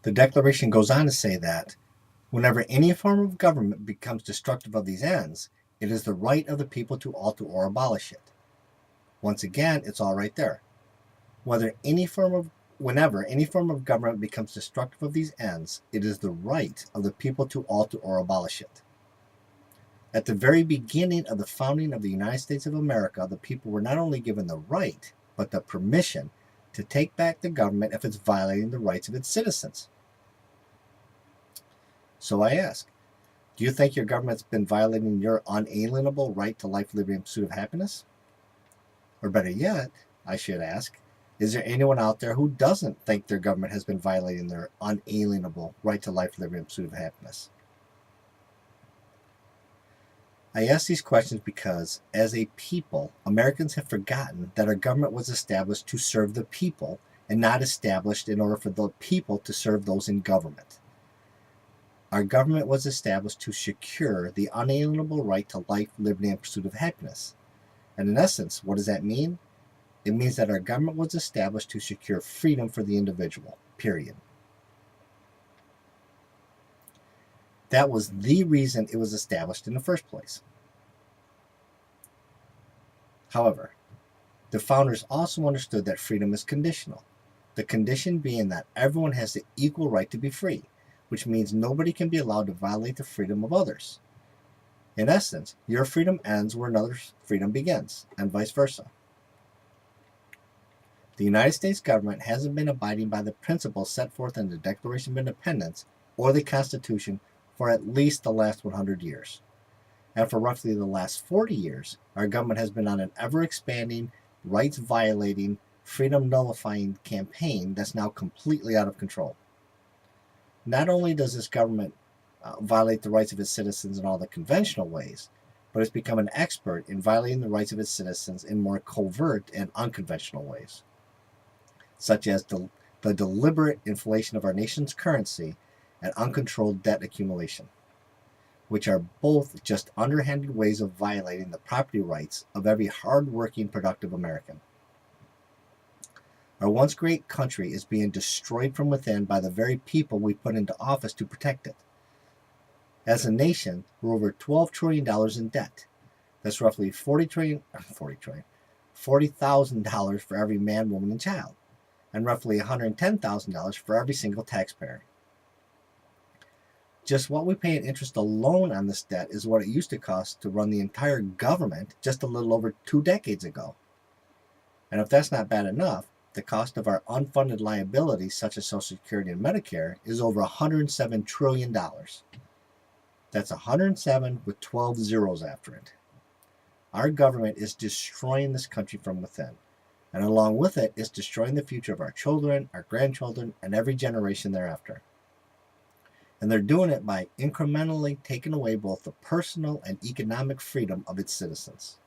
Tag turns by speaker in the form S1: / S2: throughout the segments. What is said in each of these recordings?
S1: The Declaration goes on to say that whenever any form of government becomes destructive of these ends, it is the right of the people to alter or abolish it. Once again, it's all right there. Whenever any form of government becomes destructive of these ends, it is the right of the people to alter or abolish it. At the very beginning of the founding of the United States of America, the people were not only given the right, but the permission to take back the government if it's violating the rights of its citizens. So I ask, do you think your government's been violating your unalienable right to life, liberty, and pursuit of happiness? Or better yet, I should ask, is there anyone out there who doesn't think their government has been violating their unalienable right to life, liberty, and pursuit of happiness? I ask these questions because, as a people, Americans have forgotten that our government was established to serve the people and not established in order for the people to serve those in government. Our government was established to secure the unalienable right to life, liberty, and pursuit of happiness. And in essence, what does that mean? It means that our government was established to secure freedom for the individual, period. That was the reason it was established in the first place. However, the founders also understood that freedom is conditional, the condition being that everyone has the equal right to be free, which means nobody can be allowed to violate the freedom of others. In essence, your freedom ends where another's freedom begins, and vice versa. The United States government hasn't been abiding by the principles set forth in the Declaration of Independence or the Constitution for at least the last 100 years. And for roughly the last 40 years, our government has been on an ever-expanding, rights-violating, freedom-nullifying campaign that's now completely out of control. Not only does this government violate the rights of its citizens in all the conventional ways, but it's become an expert in violating the rights of its citizens in more covert and unconventional ways, such as the deliberate inflation of our nation's currency and uncontrolled debt accumulation, which are both just underhanded ways of violating the property rights of every hard-working, productive American. Our once great country is being destroyed from within by the very people we put into office to protect it. As a nation, we're over $12 trillion in debt. That's roughly $40,000 for every man, woman, and child, and roughly $110,000 for every single taxpayer. Just what we pay in interest alone on this debt is what it used to cost to run the entire government just a little over 2 decades ago. And if that's not bad enough, the cost of our unfunded liabilities, such as Social Security and Medicare, is over $107 trillion. That's 107 with 12 zeros after it. Our government is destroying this country from within, and along with it is destroying the future of our children, our grandchildren, and every generation thereafter. And they're doing it by incrementally taking away both the personal and economic freedom of its citizens.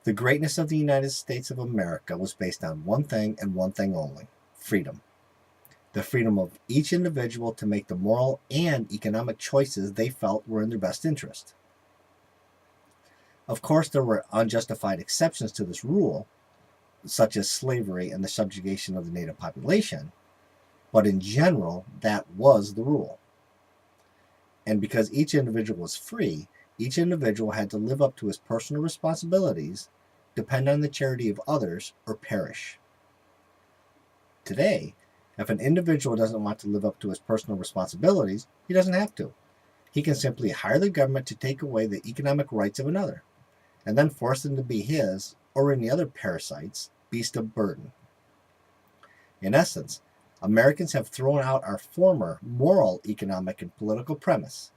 S1: The greatness of the United States of America was based on one thing and one thing only: freedom. The freedom of each individual to make the moral and economic choices they felt were in their best interest. Of course, there were unjustified exceptions to this rule, such as slavery and the subjugation of the native population, but in general, that was the rule. And because each individual was free, each individual had to live up to his personal responsibilities, depend on the charity of others, or perish. Today, if an individual doesn't want to live up to his personal responsibilities, he doesn't have to. He can simply hire the government to take away the economic rights of another, and then force them to be his, or any other parasite's, beast of burden. In essence, Americans have thrown out our former moral, economic, and political premise.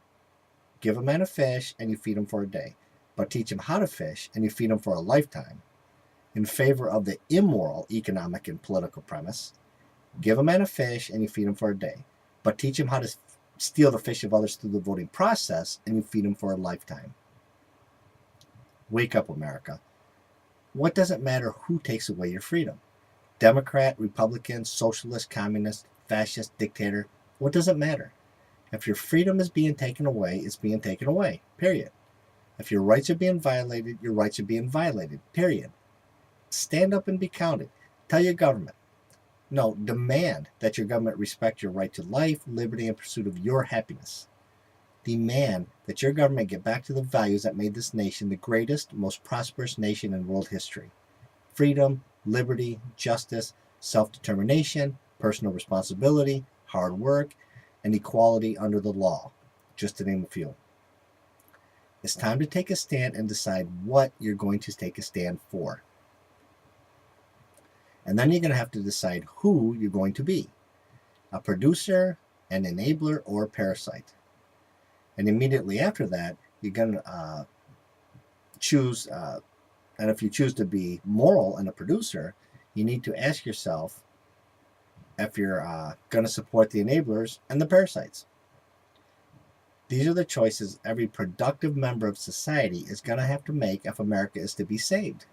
S1: Give a man a fish and you feed him for a day, but teach him how to fish and you feed him for a lifetime, in favor of the immoral, economic, and political premise. Give a man a fish and you feed him for a day, but teach him how to steal the fish of others through the voting process and you feed him for a lifetime. Wake up, America. What does it matter who takes away your freedom? Democrat, Republican, socialist, communist, fascist, dictator, what does it matter? If your freedom is being taken away, it's being taken away, period. If your rights are being violated, your rights are being violated, period. Stand up and be counted. Tell your government, No, demand that your government respect your right to life, liberty, and pursuit of your happiness. Demand that your government get back to the values that made this nation the greatest, most prosperous nation in world history: freedom, liberty, justice, self determination, personal responsibility, hard work, and equality under the law, just to name a few. It's time to take a stand and decide what you're going to take a stand for. And then you're going to have to decide who you're going to be: a producer, an enabler, or a parasite. And immediately after that, you're going to choose, and if you choose to be moral and a producer, you need to ask yourself if you're going to support the enablers and the parasites. These are the choices every productive member of society is going to have to make if America is to be saved.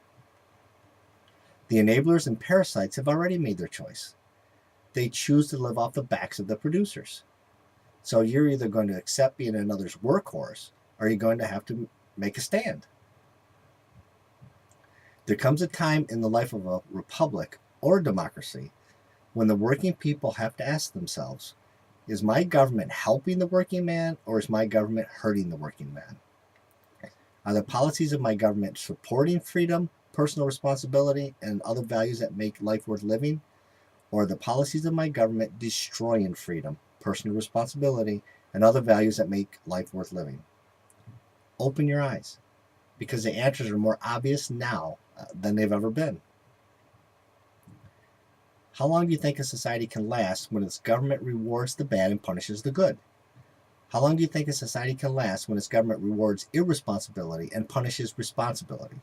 S1: The enablers and parasites have already made their choice. They choose to live off the backs of the producers. So you're either going to accept being another's workhorse, or you're going to have to make a stand. There comes a time in the life of a republic or democracy when the working people have to ask themselves, is my government helping the working man, or is my government hurting the working man? Are the policies of my government supporting freedom, personal responsibility, and other values that make life worth living? Or are the policies of my government destroying freedom, personal responsibility, and other values that make life worth living? Open your eyes, because the answers are more obvious now than they've ever been. How long do you think a society can last when its government rewards the bad and punishes the good? How long do you think a society can last when its government rewards irresponsibility and punishes responsibility?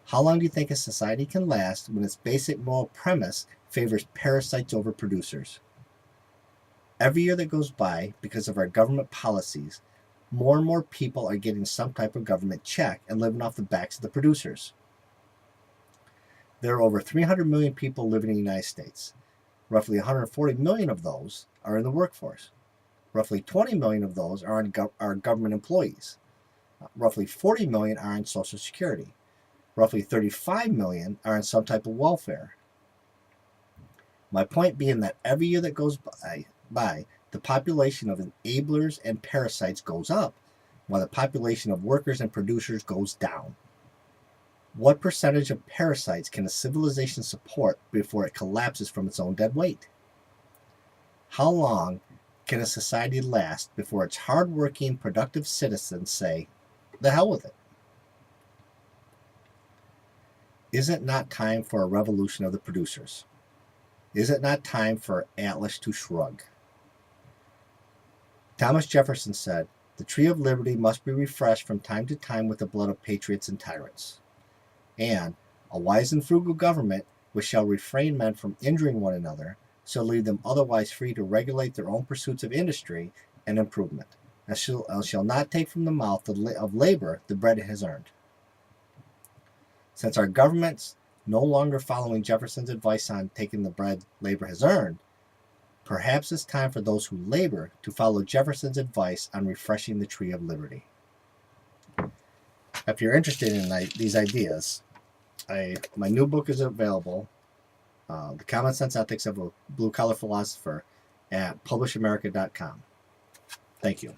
S1: How long do you think a society can last when its basic moral premise favors parasites over producers? Every year that goes by, because of our government policies, more and more people are getting some type of government check and living off the backs of the producers. There are over 300 million people living in the United States. Roughly 140 million of those are in the workforce. Roughly 20 million of those are government employees. Roughly 40 million are on Social Security. Roughly 35 million are on some type of welfare. My point being that every year that goes by, the population of enablers and parasites goes up, while the population of workers and producers goes down. What percentage of parasites can a civilization support before it collapses from its own dead weight? How long can a society last before its hardworking, productive citizens say, the hell with it? Is it not time for a revolution of the producers? Is it not time for Atlas to shrug? Thomas Jefferson said, the tree of liberty must be refreshed from time to time with the blood of patriots and tyrants. And a wise and frugal government, which shall refrain men from injuring one another, shall leave them otherwise free to regulate their own pursuits of industry and improvement, and shall not take from the mouth of labor the bread it has earned. Since our government's no longer following Jefferson's advice on taking the bread labor has earned, perhaps it's time for those who labor to follow Jefferson's advice on refreshing the tree of liberty. If you're interested in these ideas, my new book is available, The Common Sense Ethics of a Blue Collar Philosopher, at publishamerica.com. Thank you.